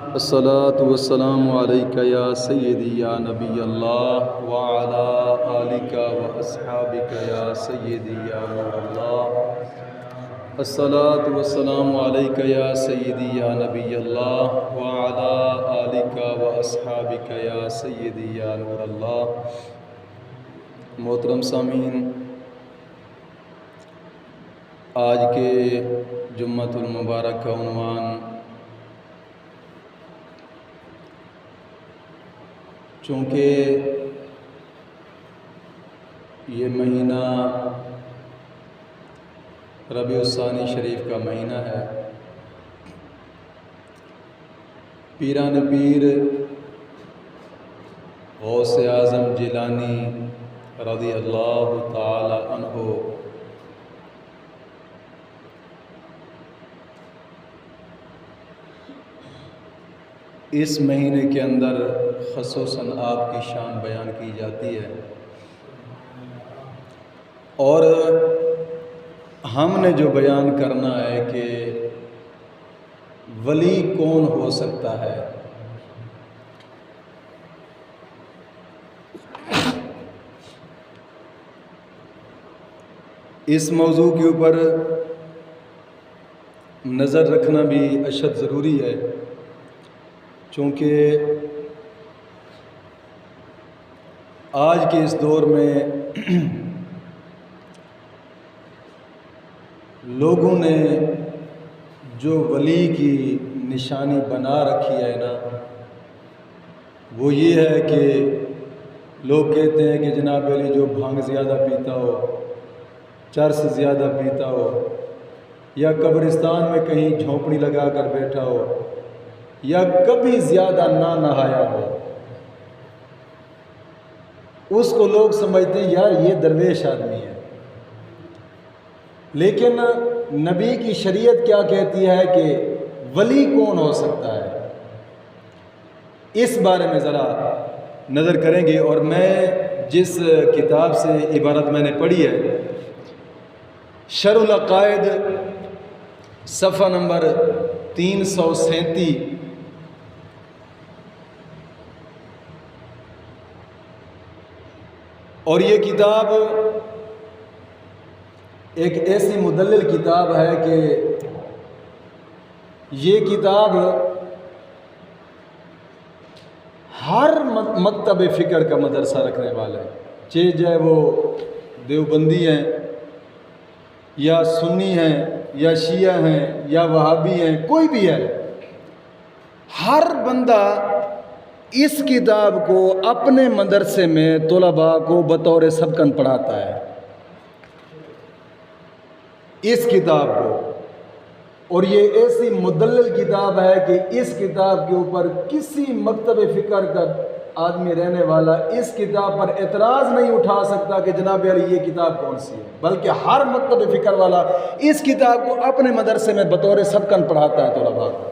الصلاۃ والسلام علیک یا سیدی یا نبی اللہ وعلی آلک و اصحابک یا سیدی یا نور اللہ۔ الصلاۃ والسلام علیک یا سیدی یا نبی اللہ وعلی آلک و اصحابک یا سیدی یا نور اللہ۔ محترم سامعین، آج کے جمعۃ المبارک کا عنوان چونکہ یہ مہینہ ربیع الثانی شریف کا مہینہ ہے، پیران پیر غوث اعظم جیلانی رضی اللہ تعالی عنہ اس مہینے کے اندر خصوصاً آپ کی شان بیان کی جاتی ہے، اور ہم نے جو بیان کرنا ہے کہ ولی کون ہو سکتا ہے۔ اس موضوع کے اوپر نظر رکھنا بھی اشد ضروری ہے، چونکہ آج کے اس دور میں لوگوں نے جو ولی کی نشانی بنا رکھی ہے نا، وہ یہ ہے کہ لوگ کہتے ہیں کہ جناب علی جو بھانگ زیادہ پیتا ہو، چرس زیادہ پیتا ہو، یا قبرستان میں کہیں جھونپڑی لگا کر بیٹھا ہو، یا کبھی زیادہ نہ نہایا ہو، اس کو لوگ سمجھتے ہیں یار یہ درویش آدمی ہے۔ لیکن نبی کی شریعت کیا کہتی ہے کہ ولی کون ہو سکتا ہے، اس بارے میں ذرا نظر کریں گے۔ اور میں جس کتاب سے عبارت میں نے پڑھی ہے، شرح العقائد صفحہ نمبر 337، اور یہ کتاب ایک ایسی مدلل کتاب ہے کہ یہ کتاب ہر مکتب فکر کا مدرسہ رکھنے والا ہے، چاہے وہ دیوبندی ہیں یا سنی ہیں یا شیعہ ہیں یا وہابی ہیں، کوئی بھی ہے، ہر بندہ اس کتاب کو اپنے مدرسے میں طلباء کو بطور سبقن پڑھاتا ہے، اس کتاب کو۔ اور یہ ایسی مدلل کتاب ہے کہ اس کتاب کے اوپر کسی مکتب فکر کا آدمی رہنے والا اس کتاب پر اعتراض نہیں اٹھا سکتا کہ جناب علی یہ کتاب کون سی ہے، بلکہ ہر مکتب فکر والا اس کتاب کو اپنے مدرسے میں بطور سبقن پڑھاتا ہے طلباء کو۔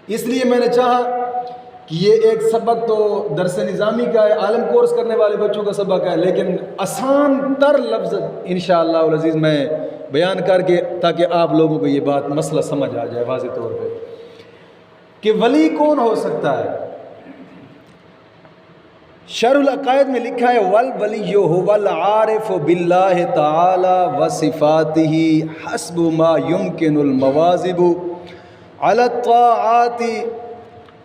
اس لیے میں نے چاہا کہ یہ ایک سبق تو درس نظامی کا ہے، عالم کورس کرنے والے بچوں کا سبق ہے، لیکن آسان تر لفظ انشاءاللہ العزیز میں بیان کر کے تاکہ آپ لوگوں کو یہ بات مسئلہ سمجھ آ جائے واضح طور پہ کہ ولی کون ہو سکتا ہے۔ شرح العقائد میں لکھا ہے والولی هو العارف باللہ تعالی وصفاتہ حسب ما يمكن المواظب على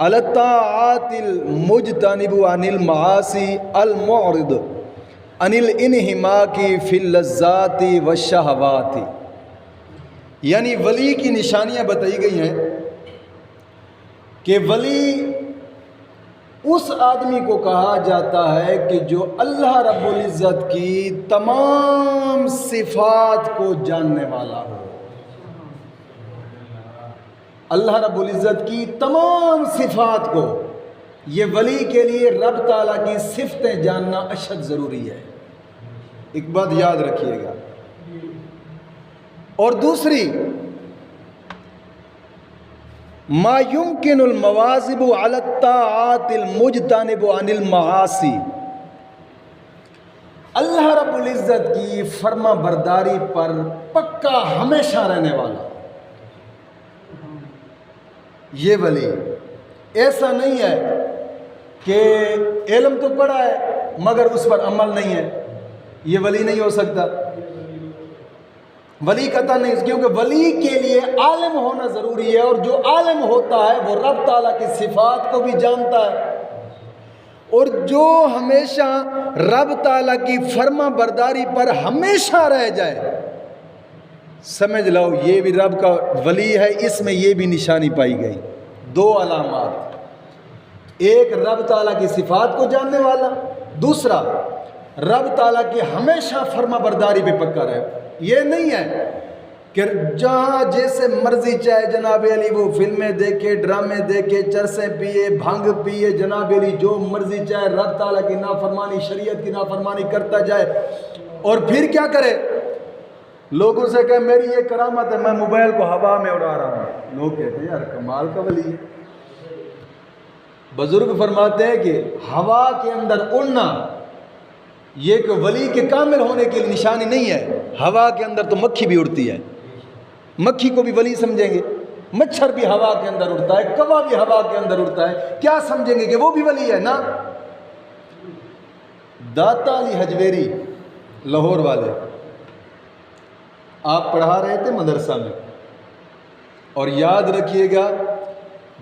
الطاعات المجتنب عن المعاصی المعرض عن الانہماک فی اللذات والشہوات۔ یعنی ولی کی نشانیاں بتائی گئی ہیں کہ ولی اس آدمی کو کہا جاتا ہے کہ جو اللہ رب العزت کی تمام صفات کو جاننے والا ہو۔ اللہ رب العزت کی تمام صفات کو، یہ ولی کے لیے رب تعالیٰ کی صفتیں جاننا اشد ضروری ہے، ایک بات یاد رکھیے گا۔ اور دوسری، ما يمكن المواظب على الطاعات المجتنب عن المعاصی، اللہ رب العزت کی فرما برداری پر پکا ہمیشہ رہنے والا، یہ ولی ایسا نہیں ہے کہ علم تو پڑھا ہے مگر اس پر عمل نہیں ہے، یہ ولی نہیں ہو سکتا، ولی قطع نہیں، کیونکہ ولی کے لیے عالم ہونا ضروری ہے، اور جو عالم ہوتا ہے وہ رب تعالیٰ کی صفات کو بھی جانتا ہے، اور جو ہمیشہ رب تعالیٰ کی فرما برداری پر ہمیشہ رہ جائے، سمجھ لو یہ بھی رب کا ولی ہے۔ اس میں یہ بھی نشانی پائی گئی، دو علامات، ایک رب تعالیٰ کی صفات کو جاننے والا، دوسرا رب تعالیٰ کی ہمیشہ فرما برداری پہ پکا رہے۔ یہ نہیں ہے کہ جہاں جیسے مرضی چاہے جناب علی وہ فلمیں دیکھے، ڈرامے دیکھے، چرسیں پیے، بھنگ پیے، جناب علی جو مرضی چاہے رب تعالیٰ کی نافرمانی، شریعت کی نافرمانی کرتا جائے، اور پھر کیا کرے؟ لوگوں سے کہے میری یہ کرامت ہے، میں موبائل کو ہوا میں اڑا رہا ہوں، لوگ کہتے ہیں یار کمال کا ولی ہے۔ بزرگ فرماتے ہیں کہ ہوا کے اندر اڑنا یہ کہ ولی کے کامل ہونے کی نشانی نہیں ہے۔ ہوا کے اندر تو مکھی بھی اڑتی ہے، مکھی کو بھی ولی سمجھیں گے، مچھر بھی ہوا کے اندر اڑتا ہے، کوا بھی ہوا کے اندر اڑتا ہے، کیا سمجھیں گے کہ وہ بھی ولی ہے نا؟ داتا علی حجویری لاہور والے آپ پڑھا رہے تھے مدرسہ میں، اور یاد رکھیے گا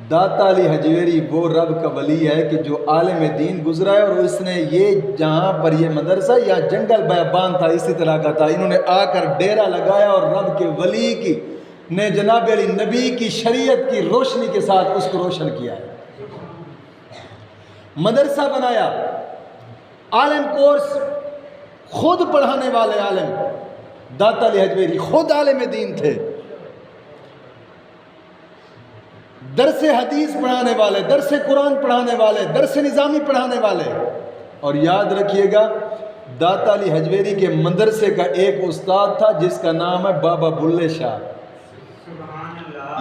داتا علی حجویری وہ رب کا ولی ہے کہ جو عالم دین گزرا ہے، اور اس نے یہ جہاں پر یہ مدرسہ یا جنگل بیابان تھا اسی طرح کا تھا، انہوں نے آ کر ڈیرا لگایا اور رب کے ولی کی نے جناب علی نبی کی شریعت کی روشنی کے ساتھ اس کو روشن کیا ہے، مدرسہ بنایا، عالم کورس خود پڑھانے والے عالم داتا علی حجویری خود عالم دین تھے، درس حدیث پڑھانے والے، درس قرآن پڑھانے والے، درس نظامی پڑھانے والے۔ اور یاد رکھیے گا داتا علی حجویری کے مدرسے کا ایک استاد تھا جس کا نام ہے بابا بلے شاہ،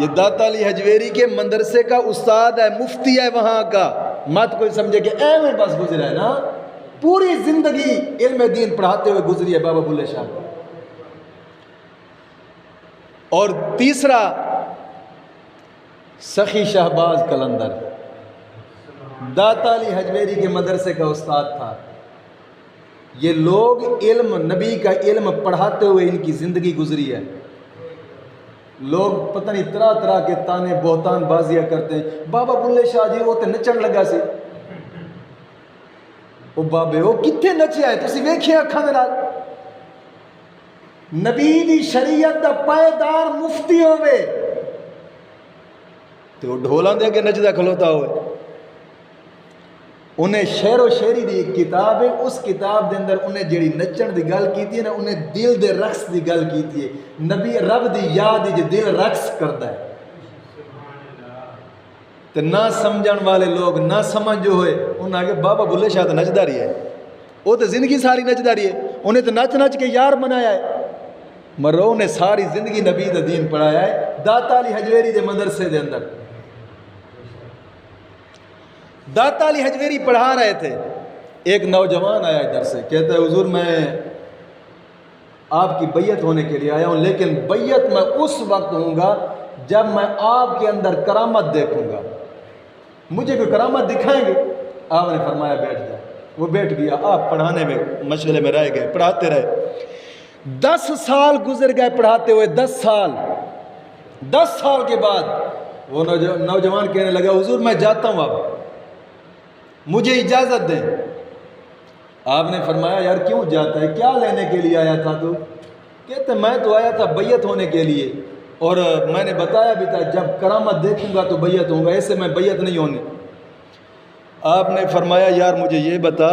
یہ داتا علی حجویری کے مدرسے کا استاد ہے، مفتی ہے وہاں کا، مت کوئی سمجھے کہ اے میں بس گزرا ہے نا، پوری زندگی علم دین پڑھاتے ہوئے گزری ہے بابا بلے شاہ۔ اور تیسرا سخی شہباز قلندر داتا علی حجویری کے مدرسے کا استاد تھا۔ یہ لوگ علم نبی کا علم پڑھاتے ہوئے ان کی زندگی گزری ہے۔ لوگ پتہ نہیں طرح طرح کے تانے بہتان بازیاں کرتے ہیں، بابا بلے شاہ جی وہ تے نچن لگا سی، وہ بابے وہ کتنے نچے آئے تسی ویکھے اکھاں دے نال؟ نبی دی شریعت دا پائیدار مفتی ہوئے تو وہ ڈھولاں دے کے نچدا کھلوتا ہوئے۔ انہیں شعر و شاعری دی ایک کتاب ہے، اس کتاب دے اندر انہیں جیڑی نچن دی گل کیتی ہے نا، انہیں دل دے رقص دی گل کیتی ہے، نبی رب دی یاد جو دل رقص کرتا ہے، تو نہ سمجھن والے لوگ نہ سمجھ جو ہوئے انہیں آگے بابا بلے شاہ تو نچدا رہی ہے، وہ تو زندگی ساری نچدا رہی ہے، انہیں تو نچ نچ کے یار بنایا ہے، مرو نے ساری زندگی نبی دا دین پڑھایا ہے داتا علی حجویری دے مدرسے دے اندر۔ داتا علی حجویری پڑھا رہے تھے، ایک نوجوان آیا ادھر سے، کہتا ہے حضور میں آپ کی بیعت ہونے کے لیے آیا ہوں، لیکن بیعت میں اس وقت ہوں گا جب میں آپ کے اندر کرامت دیکھوں گا، مجھے کوئی کرامت دکھائیں گے؟ آپ نے فرمایا بیٹھ جائے، وہ بیٹھ گیا، آپ پڑھانے میں مشغلے میں رہ گئے، پڑھاتے رہے، 10 سال گزر گئے پڑھاتے ہوئے، 10 سال کے بعد وہ نوجوان کہنے لگا حضور میں جاتا ہوں، اب مجھے اجازت دیں۔ آپ نے فرمایا یار کیوں جاتا ہے، کیا لینے کے لیے آیا تھا تو؟ کہتے میں تو آیا تھا بیعت ہونے کے لیے، اور میں نے بتایا بھی تھا جب کرامت دیکھوں گا تو بیعت ہوں گا، ایسے میں بیعت نہیں ہونی۔ آپ نے فرمایا یار مجھے یہ بتا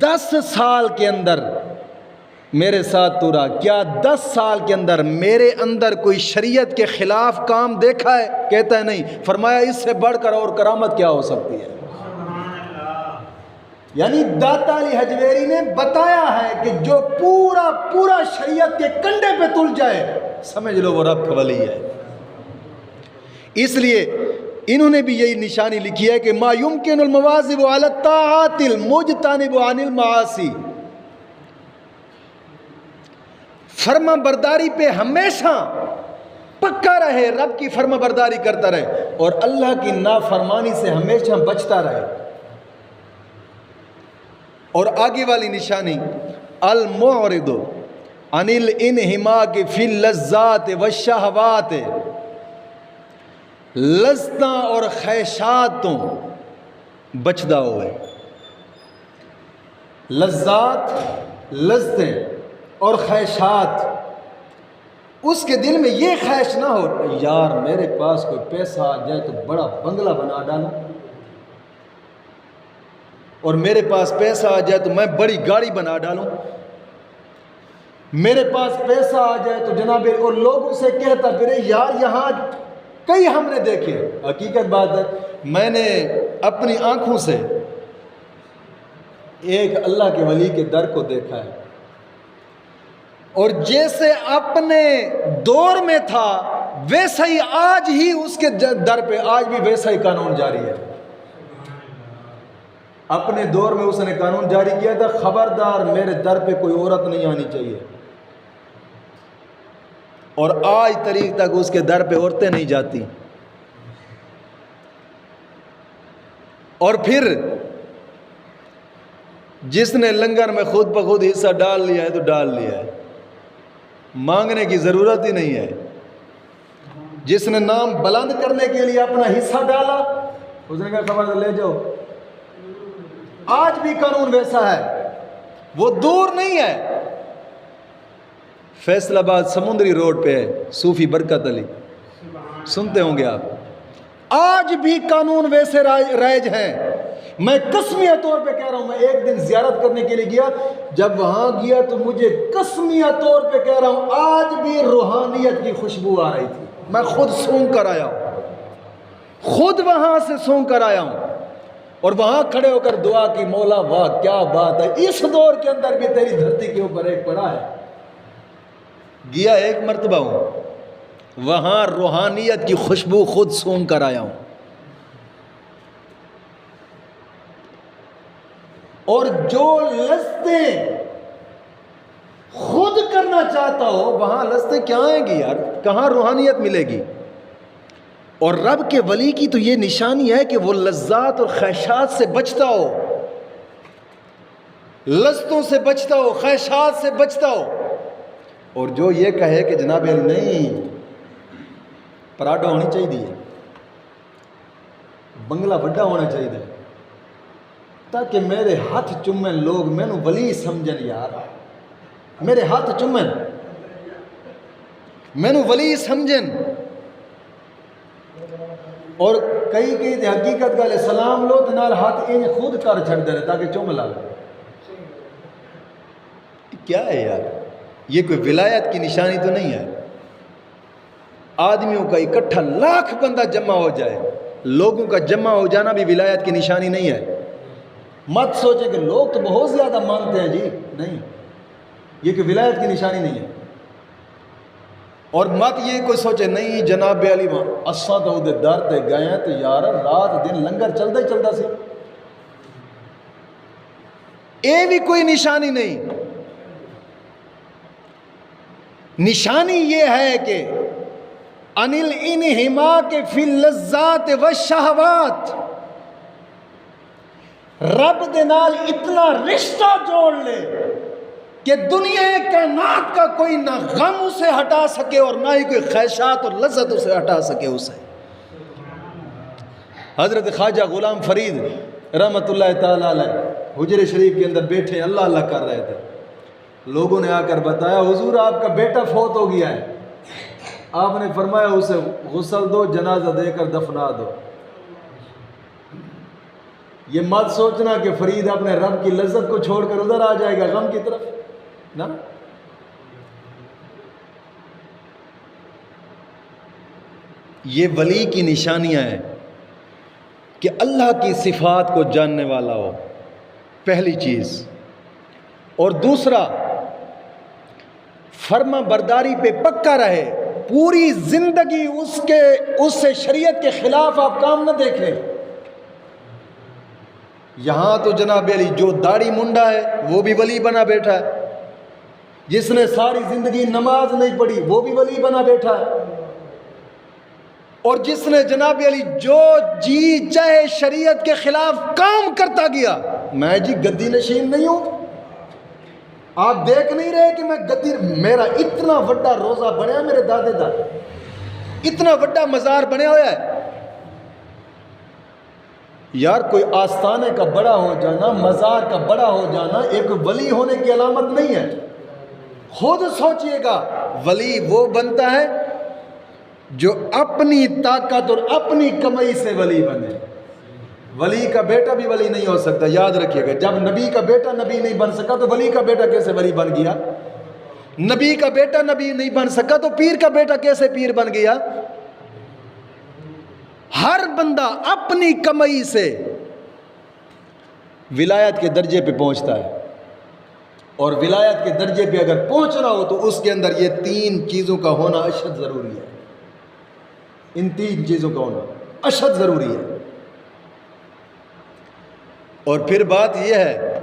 10 سال کے اندر میرے ساتھ تو رہا، کیا 10 سال کے اندر میرے اندر کوئی شریعت کے خلاف کام دیکھا ہے؟ کہتا ہے نہیں۔ فرمایا اس سے بڑھ کر اور کرامت کیا ہو سکتی ہے؟ یعنی داتا علی حجویری نے بتایا ہے کہ جو پورا شریعت کے کنڈے پہ تل جائے سمجھ لو وہ رب کا ولی ہے۔ اس لیے انہوں نے بھی یہی نشانی لکھی ہے کہ ما یمکن المواظب علی الطاعات المجتنب عن المعاصی، فرما برداری پہ ہمیشہ پکا رہے، رب کی فرما برداری کرتا رہے اور اللہ کی نافرمانی سے ہمیشہ بچتا رہے۔ اور آگے والی نشانی المعرض عن الانہماک فی اللذات والشہوات، لذتاں اور خواہشاتوں بچدا ہوئے۔ لذات، لذتیں اور خواہشات، اس کے دل میں یہ خواہش نہ ہو یار میرے پاس کوئی پیسہ آ جائے تو بڑا بنگلہ بنا ڈالوں، اور میرے پاس پیسہ آ جائے تو میں بڑی گاڑی بنا ڈالوں، میرے پاس پیسہ آ جائے تو جناب، اور لوگوں سے کہتا پھرے یار یہاں کئی ہم نے دیکھے۔ حقیقت بات ہے، میں نے اپنی آنکھوں سے ایک اللہ کے ولی کے در کو دیکھا ہے، اور جیسے اپنے دور میں تھا ویسا ہی آج ہی اس کے در پہ آج بھی ویسا ہی قانون جاری ہے۔ اپنے دور میں اس نے قانون جاری کیا تھا، خبردار میرے در پہ کوئی عورت نہیں آنی چاہیے، اور آج تاریخ تک اس کے در پہ عورتیں نہیں جاتی۔ اور پھر جس نے لنگر میں خود بخود حصہ ڈال لیا ہے تو ڈال لیا ہے، مانگنے کی ضرورت ہی نہیں ہے۔ جس نے نام بلند کرنے کے لیے اپنا حصہ ڈالا اس نے کہا خبر لے جاؤ۔ آج بھی قانون ویسا ہے، وہ دور نہیں ہے۔ فیصل آباد سمندری روڈ پہ ہے صوفی برکت علی، سنتے ہوں گے آپ، آج بھی قانون ویسے رائج ہیں۔ میں قسمیہ طور پہ کہہ رہا ہوں، میں ایک دن زیارت کرنے کے لیے گیا، جب وہاں گیا تو مجھے قسمیہ طور پہ کہہ رہا ہوں آج بھی روحانیت کی خوشبو آ رہی تھی۔ میں خود سونگ کر آیا ہوں، خود وہاں سے سونگ کر آیا ہوں، اور وہاں کھڑے ہو کر دعا کی، مولا واہ کیا بات ہے، اس دور کے اندر بھی تیری دھرتی کے اوپر ایک پڑا ہے۔ گیا ایک مرتبہ ہوں، وہاں روحانیت کی خوشبو خود سونگ کر آیا ہوں۔ اور جو لذتیں خود کرنا چاہتا ہو وہاں لذتیں کیا آئیں گی یار، کہاں روحانیت ملے گی؟ اور رب کے ولی کی تو یہ نشانی ہے کہ وہ لذات اور خواہشات سے بچتا ہو، لذتوں سے بچتا ہو، خواہشات سے بچتا ہو۔ اور جو یہ کہے کہ جناب نہیں پراڈو ہونی چاہیے، بنگلہ بڑا ہونا چاہیے، تاکہ میرے ہاتھ چومن لوگ مینو ولی سمجھن، یار میرے ہاتھ چومن مینو ولی سمجھن۔ اور کئی تے حقیقت گل سلام لو تے نال ہاتھ انج خود کر چھڑ دے تاکہ چوم لا۔ کیا ہے یار، یہ کوئی ولایت کی نشانی تو نہیں ہے۔ آدمیوں کا اکٹھا لاکھ بندہ جمع ہو جائے، لوگوں کا جمع ہو جانا بھی ولایت کی نشانی نہیں ہے۔ مت سوچے کہ لوگ تو بہت زیادہ مانتے ہیں، جی نہیں، یہ کوئی ولایت کی نشانی نہیں ہے۔ اور مت یہ کوئی سوچے نہیں جناب علی اساں تو دے در تے گئے ہیں تو یار رات دن لنگر چلتا ہی چلتا سی، یہ بھی کوئی نشانی نہیں۔ نشانی یہ ہے کہ انل انہماک فی اللذات والشہوات، رب دے نال اتنا رشتہ جوڑ لے کہ دنیا کائنات کا کوئی نہ غم اسے ہٹا سکے اور نہ ہی کوئی خواہشات اور لذت اسے ہٹا سکے اسے۔ حضرت خواجہ غلام فرید رحمت اللہ تعالی علیہ حجر شریف کے اندر بیٹھے اللہ اللہ کر رہے تھے، لوگوں نے آ کر بتایا حضور آپ کا بیٹا فوت ہو گیا ہے۔ آپ نے فرمایا اسے غسل دو، جنازہ دے کر دفنا دو۔ یہ مت سوچنا کہ فرید اپنے رب کی لذت کو چھوڑ کر ادھر آ جائے گا غم کی طرف، نا۔ یہ ولی کی نشانیاں ہیں کہ اللہ کی صفات کو جاننے والا ہو، پہلی چیز۔ اور دوسرا فرما برداری پہ پکا رہے، پوری زندگی اس سے شریعت کے خلاف آپ کام نہ دیکھیں۔ یہاں تو جناب علی جو داڑھی منڈا ہے وہ بھی ولی بنا بیٹھا ہے، جس نے ساری زندگی نماز نہیں پڑھی وہ بھی ولی بنا بیٹھا ہے، اور جس نے جناب علی جو جی چاہے شریعت کے خلاف کام کرتا گیا، میں جی گدی نشین نہیں ہوں، آپ دیکھ نہیں رہے کہ میں گدی، میرا اتنا بڑا روزہ بنیا میرے دادے دا، اتنا بڑا مزار بنیا ہوا ہے یار. کوئی آستانے کا بڑا ہو جانا، مزار کا بڑا ہو جانا ایک ولی ہونے کی علامت نہیں ہے. خود سوچئے گا، ولی وہ بنتا ہے جو اپنی طاقت اور اپنی کمائی سے ولی بنے. ولی کا بیٹا بھی ولی نہیں ہو سکتا، یاد رکھیے گا. جب نبی کا بیٹا نبی نہیں بن سکا تو ولی کا بیٹا کیسے ولی بن گیا؟ نبی کا بیٹا نبی نہیں بن سکا تو پیر کا بیٹا کیسے پیر بن گیا؟ ہر بندہ اپنی کمائی سے ولایت کے درجے پہ پہنچتا ہے، اور ولایت کے درجے پہ اگر پہنچنا ہو تو اس کے اندر یہ 3 چیزوں کا ہونا اشد ضروری ہے. ان 3 چیزوں کا ہونا اشد ضروری ہے. اور پھر بات یہ ہے،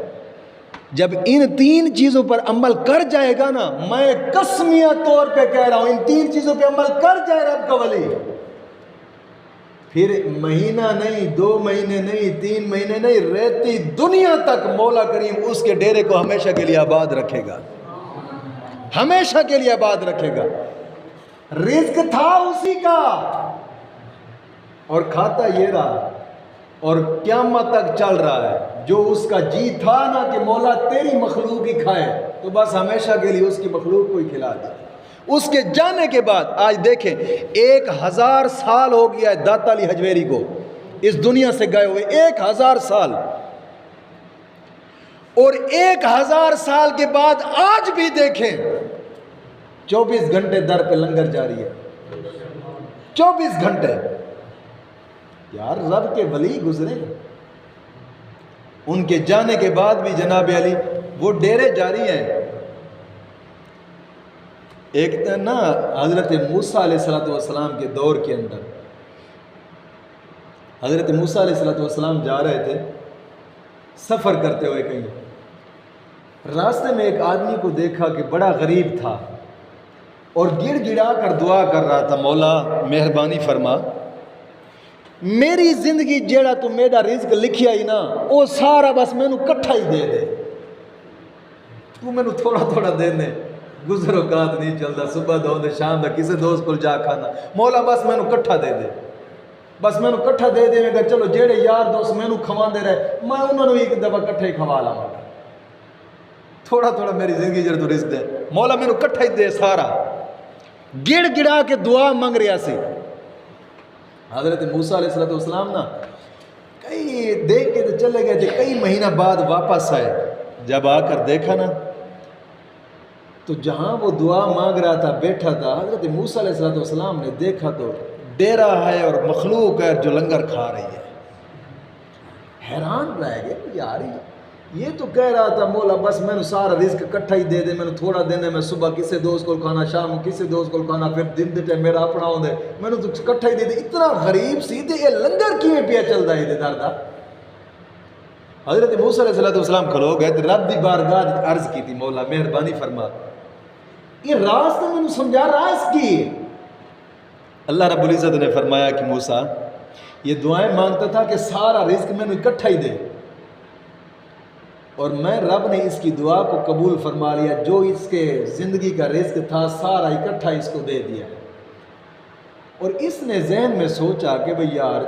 جب ان 3 چیزوں پر عمل کر جائے گا نا، میں قسمیہ طور پہ کہہ رہا ہوں، ان 3 چیزوں پہ عمل کر جائے رب کا ولی، پھر مہینہ نہیں، 2 مہینے نہیں، 3 مہینے نہیں، رہتی دنیا تک مولا کریم اس کے ڈیرے کو ہمیشہ کے لیے آباد رکھے گا، ہمیشہ کے لیے آباد رکھے گا. رزق تھا اسی کا اور کھاتا یہ رہا، اور قیامت تک چل رہا ہے. جو اس کا جی تھا نا کہ مولا تیری مخلوق ہی کھائے، تو بس ہمیشہ کے لیے اس کی مخلوق کو ہی کھلا دیا. اس کے جانے کے بعد آج دیکھیں 1000 سال ہو گیا ہے داتا علی حجویری کو اس دنیا سے گئے ہوئے، 1000 سال. اور 1000 سال کے بعد آج بھی دیکھیں 24 گھنٹے در پہ لنگر جاری ہے. 24 گھنٹے. یار رب کے ولی گزرے، ان کے جانے کے بعد بھی جناب علی وہ ڈیرے جاری ہیں. ایک نا حضرت موسیٰ علیہ السلام کے دور کے اندر حضرت موسیٰ علیہ السلام جا رہے تھے سفر کرتے ہوئے کہیں. راستے میں ایک آدمی کو دیکھا کہ بڑا غریب تھا اور گڑ گڑا کر دعا کر رہا تھا، مولا مہربانی فرما، میری زندگی جیڑا تو میرا رزق لکھیا ہی نا وہ سارا بس میں نو کٹھا ہی دے دے، تو میں نو تھوڑا تھوڑا دے دے، گزر اوقات نہیں چلتا، صبح دو دے شام دا کسی دوست کو جا کھانا، مولا بس میں نو کٹھا دے دے، بس میں نو کٹھا دے دے. میں کہا چلو جیڑے یار دوست میں نو کھوان دے رہے میں انہوں نے ایک دفعہ کٹھے کھوا لا، تھوڑا تھوڑا میری زندگی جڑ تو رزق دے، مولا میں نو کٹھا ہی دے سارا. گڑ گڑا کے دعا مانگ رہا سی. حضرت موسیٰ علیہ السلام نا کئی دیکھ کے تو چلے گئے تھے، کئی مہینہ بعد واپس آئے. جب آ کر دیکھا نا تو جہاں وہ دعا مانگ رہا تھا بیٹھا تھا، حضرت موسیٰ علیہ السلام نے دیکھا تو ڈیرا ہے اور مخلوق ہے جو لنگر کھا رہی ہے. حیران رہ گئے، یار یہ تو کہہ رہا تھا مولا بس میں نے سارا رزق کٹھا ہی دے دے، میں نے تھوڑا دینا، میں صبح کسی دوست کو کھانا، شام کسی دوست کو کھانا، پھر دن دے ٹائم میرا اپنا ہوں دے، میں نے تو کٹھا ہی دے دے. اتنا غریب سی تے یہ لنگر کیویں پیا چلدا ہے ادھر دا. حضرت موسیٰ علیہ السلام کھلو گئے تے رب دی بارگاہ عرض کی تھی، مولا مہربانی فرما یہ راز تو میں نے سمجھا، راز کی. اللہ رب العزت نے فرمایا کہ موسیٰ یہ دعائیں مانگتا تھا کہ سارا رزق میں نے اکٹھا ہی دے، اور میں رب نے اس کی دعا کو قبول فرما لیا، جو اس کے زندگی کا رزق تھا سارا اکٹھا اس کو دے دیا. اور اس نے ذہن میں سوچا کہ بھئی یار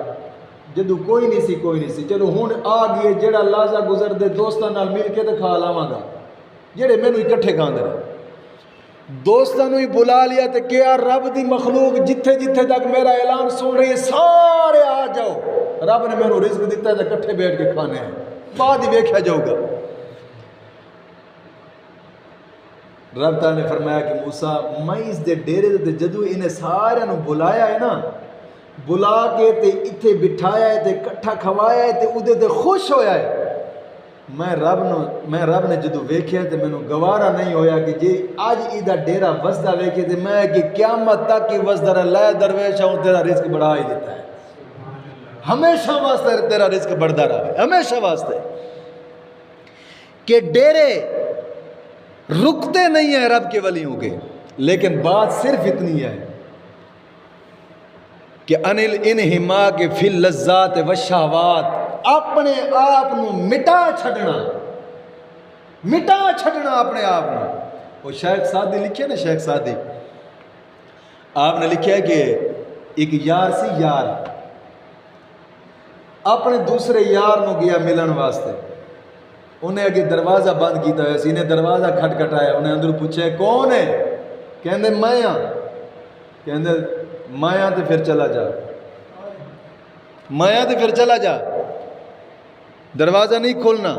جدو کوئی نہیں سی چلو ہون آ گئے، جڑا لازا گزر دے دوستاں نال مل کے تے کھا لاواں گا، جڑے مینوں اکٹھے کھاندے رہے. دوستاں نوں ہی بلا لیا تے کیا رب دی مخلوق جتھے جتھے تک میرا اعلان سن رہی ہے سارے آ جاؤ، رب نے مینوں رزق دیتا ہے تے اکٹھے بیٹھ کے کھانے ہیں، بعد ہی ویکھیا جاؤ گا. رب تعالیٰ نے فرمایا کہ موسیٰ میں اس دے ڈیرے دے جدو انہیں سارے نو بلایا ہے نا، بلا کے تے اتھے بٹھایا ہے تے کٹھا کھوایا ہے تے ادھے تے خوش ہویا ہے، میں رب نے جدو ویکھیا تے میں نو گوارا نہیں ہویا کہ جی آج ایدہ ڈیرا وزدہ ویکھے تے میں کہ قیامت تک کی وزدہ لے درویشہ ہوں تیرا رزق بڑھا ہی دیتا ہے، ہمیشہ واسطے تیرا رزق بڑھتا رہا ہے، ہمیشہ واسطے. کہ ڈیرے رکتے نہیں ہیں رب کے ولیوں کے، لیکن بات صرف اتنی ہے کہ انل انہما کے فی اللذات و شہوات، اپنے آپ نو مٹا چھڑنا اپنے آپ نو۔ وہ شیخ سعدی لکھے نا، شیخ سعدی آپ نے لکھا ہے کہ ایک یار سی، یار اپنے دوسرے یار نو گیا ملن واسطے، انہیں اگے دروازہ بند کیتا ہوا سی، انہیں دروازہ کھٹکھٹایا، انہیں اندر پوچھے کون ہے؟ کہندے میں ہاں، کہندے میں ہاں تے پھر چلا جا، میں ہاں تے پھر چلا جا، دروازہ نہیں کھولنا۔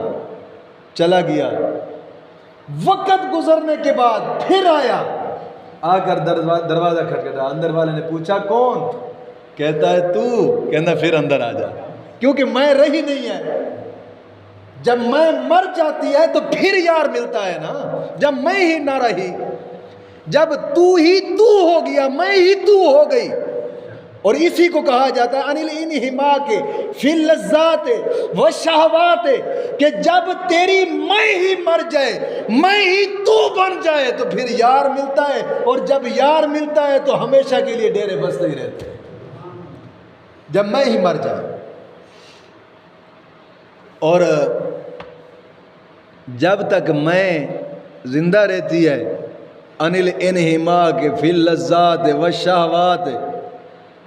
چلا گیا، وقت گزرنے کے بعد پھر آیا، آ کر دروازہ کھٹکھٹایا، اندر والے نے پوچھا کون؟ کہتا ہے تو، کہنا پھر اندر آ جا، کیونکہ میں رہی نہیں ہے۔ جب میں مر جاتی ہے تو پھر یار ملتا ہے نا، جب میں ہی نہ رہی، جب تو ہی تو ہو گیا، میں ہی تو ہو گئی۔ اور اسی کو کہا جاتا ہے انل انہما کے فی اللذات و شہوات، کہ جب تیری میں ہی مر جائے، میں ہی تو بن جائے تو پھر یار ملتا ہے، اور جب یار ملتا ہے تو ہمیشہ کے لیے ڈیرے بستے ہی رہتے ہیں، جب میں ہی مر جائے۔ اور جب تک میں زندہ رہتی ہے، انل انہما کے فی اللذات و شہوات،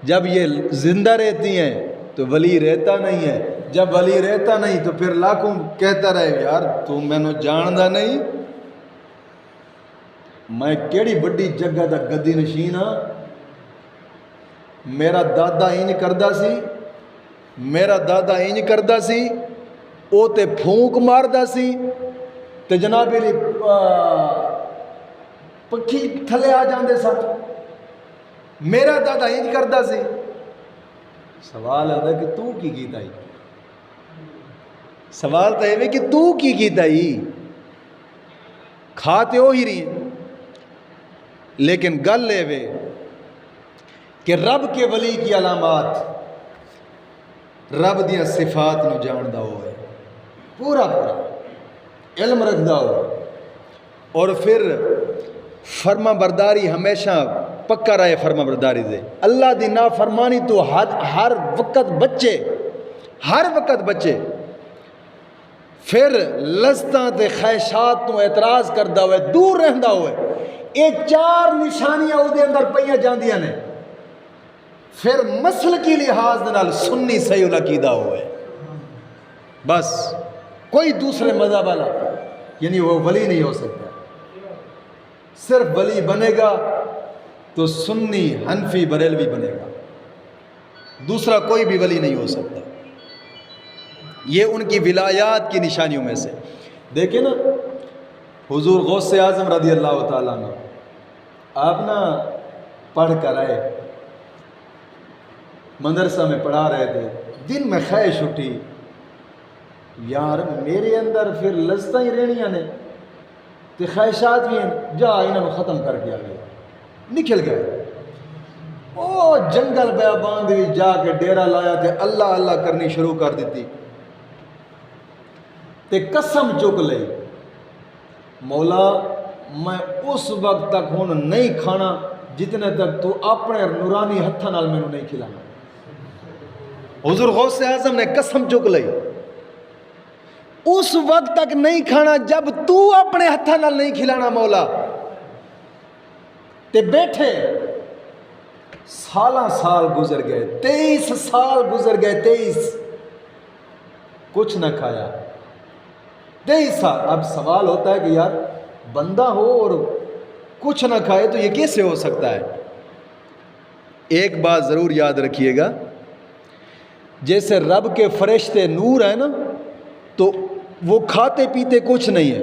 جب یہ زندہ رہتی ہیں تو ولی رہتا نہیں ہے، جب ولی رہتا نہیں تو پھر لاکھوں کہتا رہے یار تو میں نے جاندا نہیں، میں کیڑی بڑی جگہ دا گدی نشین ہاں، میرا دادا انج کردا سی، میرا دادا انج کردا سی، او تے پھونک ماردا سی تے جناب علی پکھی تھلے آ جاندے سن، میرا دادا انج کردا سی۔ سوال آتا ہے کہ تو کی کیتا ہی، سوال تو ہے کہ تو کی کیتا ہی، کھاتے ہو ہی رہی ہیں، لیکن گل لے وے کہ رب کے ولی کی علامات، رب دیا صفات نو جاندا ہوئے، پورا علم رکھدا ہو، اور پھر فرما برداری ہمیشہ پکا رہے، فرما برداری دے، اللہ دی نافرمانی تو ہر وقت بچے، پھر لذتاں تے خواہشات تو اعتراض کردا ہوئے، دور رہندا ہوئے۔ یہ چار نشانیاں او دے اندر پئیاں جاندیاں نے، پھر مسلکی لحاظ نال سنی صحیح العقیدہ ہوئے، بس کوئی دوسرے مذہب والا یعنی وہ ولی نہیں ہو سکتا۔ صرف ولی بنے گا تو سنی حنفی بریلوی بنے گا، دوسرا کوئی بھی ولی نہیں ہو سکتا۔ یہ ان کی ولایات کی نشانیوں میں سے دیکھیں نا، حضور غوث اعظم رضی اللہ تعالیٰ عنہ آپ نا پڑھ کر آئے، مدرسہ میں پڑھا رہے تھے، دن میں خواہش اٹھی یار میرے اندر پھر لذتاں ہی رہنیاں نے تے خواہشات بھی ہیں، جا انہوں ختم کر کے آ گیا، نکل گئے۔ او جنگل بیابان دی جا کے ڈیرا لایا تے اللہ اللہ کرنی شروع کر دیتی، تے قسم چک لئی مولا میں اس وقت تک ہوں نہیں کھانا جتنے تک تو اپنے نورانی ہتھاں نال مینوں نہیں کھلانا۔ حضور غوث اعظم نے قسم چک لئی اس وقت تک نہیں کھانا جب تو اپنے ہتھاں نال نہیں کھلانا مولا۔ تے بیٹھے سالاں سال گزر گئے، 23 سال گزر گئے، 23 کچھ نہ کھایا، 23 سال۔ اب سوال ہوتا ہے کہ یار بندہ ہو اور کچھ نہ کھائے تو یہ کیسے ہو سکتا ہے؟ ایک بات ضرور یاد رکھیے گا، جیسے رب کے فرشتے نور ہیں نا تو وہ کھاتے پیتے کچھ نہیں ہے،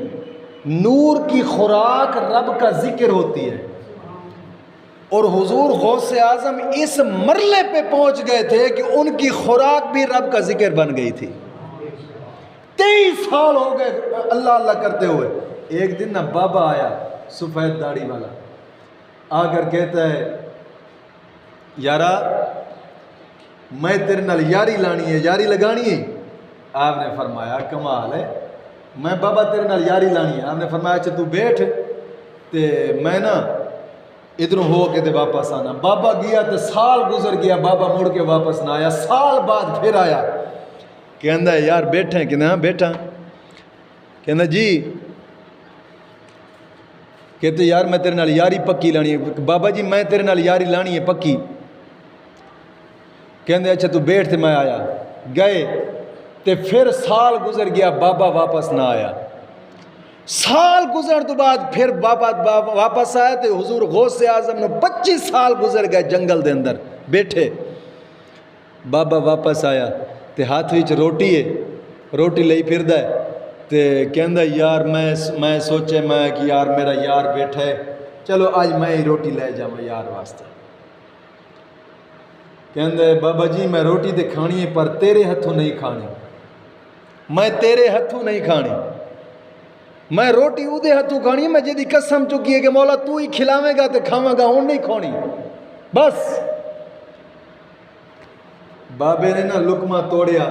نور کی خوراک رب کا ذکر ہوتی ہے، اور حضور غوث اعظم اس مرحلے پہ پہنچ گئے تھے کہ ان کی خوراک بھی رب کا ذکر بن گئی تھی۔ 23 سال ہو گئے اللہ اللہ کرتے ہوئے۔ ایک دن نا بابا آیا سفید داڑھی والا، آ کر کہتا ہے یارا میں تیرے نال یاری لانی ہے، یاری لگانی ہے۔ آپ نے فرمایا کمال ہے، میں بابا تیرے نال یاری لانی ہے۔ آپ نے فرمایا اچھا تو بیٹھ تے میں نا ادھروں ہو کے تے واپس آنا. بابا گیا تو سال گزر گیا, بابا مڑ کے واپس نہ آیا. سال بعد پھر آیا, کہندا ہے یار بیٹھے, کہ ہاں بیٹھا. کہندا جی, کہتے یار میں تیرے نال یاری پکی لانی ہے. بابا جی میں تیرے نال یاری لانی ہے پکی. کہندے اچھا تو بیٹھ. تے میں آیا, گئے تے پھر سال گزر گیا, بابا واپس نہ آیا. سال گزر تو بعد پھر بابا واپس آیا تے حضور غوث اعظم نے 25 سال گزر گئے جنگل دے اندر بیٹھے. بابا واپس آیا تے ہاتھ وچ روٹی ہے, روٹی لئی پھردا ہے تے کہندا یار میں سوچے میں کہ یار میرا یار بیٹھا ہے, چلو آج میں ہی روٹی لے جاواں یار واسطے. کہندا بابا جی میں روٹی تے کھانی ہے پر تیرے ہتھوں نہیں کھانی, میں تیرے ہتھوں نہیں کھانی, میں روٹی اودے ہتھوں کھانی ہے میں جدی قسم چکی ہے کہ مولا تو ہی کھلاویں گا تے کھاواں گا, ہوں نہیں کھانی بس. بابے نے نا لقمہ توڑیا,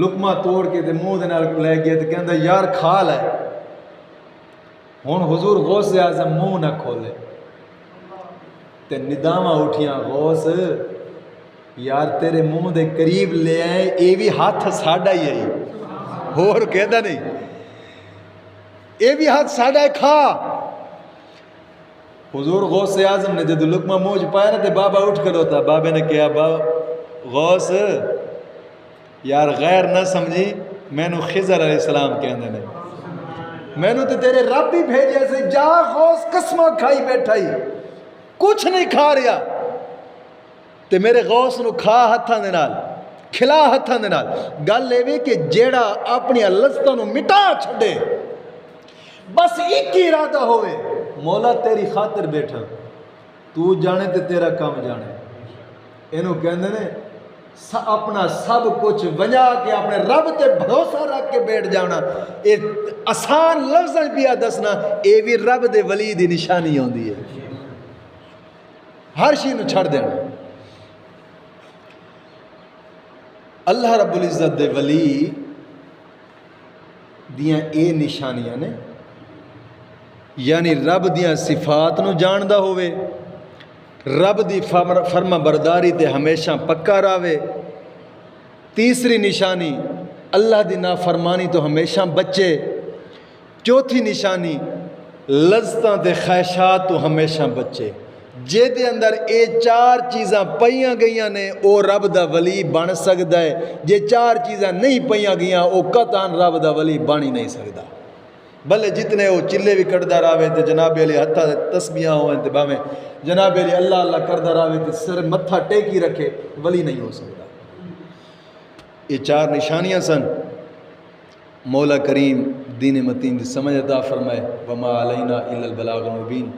لقمہ توڑ کے تے منہ دے نال لے گیا تے کہندا یار کھا لے. ہن حضور غوث اعظم منہ نہ کھولے تے نداماں اٹھیاں, غوث یار تیرے منہ دے قریب لے آئے, اے بھی ہاتھ ساڈا ہی ہے, اور کہندا نہیں اے بھی ہاتھ ساڈا ہے, کھا. حضور غوث اعظم نے جدو لقمہ منہ چ پایا نا تے بابا اٹھ کھلوتا. بابے نے کہا غوث یار غیر نہ سمجھی, مینوں خضر علیہ السلام کہندے نے, مینوں تے تیرے رب ہی بھیجے سے. جا غوث قسمہ کھائی بیٹھا ہی کچھ نہیں کھا رہا تے میرے غوث نو کھا ہتھاں دے نال, کھلا ہتھاں دے نال. گل اے وی کہ جیڑا اپنی لذتاں نو مٹا چھڈے, بس ایک ہی ارادہ ہوئے مولا تیری خاطر بیٹھا, تو جانے تے تیرا کام جانے. اینو کہندے نے اپنا سب کچھ ونجا کے اپنے رب تے بھروسہ رکھ کے بیٹھ جانا. اے آسان لفظاں پیا دسنا, اے بھی رب دے ولی دی نشانی ہوندی ہے, ہر شئی نو چھڑ دینا. اللہ رب العزت دے ولی دیاں اے نشانیاں نے, یعنی رب دیاں صفات نو جاندا ہوئے, رب دی فرما برداری تے ہمیشہ پکا راوے. تیسری نشانی اللہ دی نافرمانی تو ہمیشہ بچے. چوتھی نشانی لذتاں تے خواہشات تو ہمیشہ بچے. جے دے اندر اے 4 چیزاں پئیاں گئیاں نے او رب دا ولی بن سکدا ہے, جے 4 چیزاں نہیں پئیاں گئیاں او قطعاً رب دا ولی بن ہی نہیں سکدا. بھلے جتنے وہ چلے بھی کردہ راوے تے جناب علی ہتھا تسبیحاں ہوئیں تے باویں جناب علی اللہ اللہ کردہ راوے تے سر متھا ٹیکی رکھے, ولی نہیں ہو سکتا. یہ 4 نشانیاں سن. مولا کریم دین متین دی سمجھ عطا فرمائے. وما علینا الا البلاغ المبین.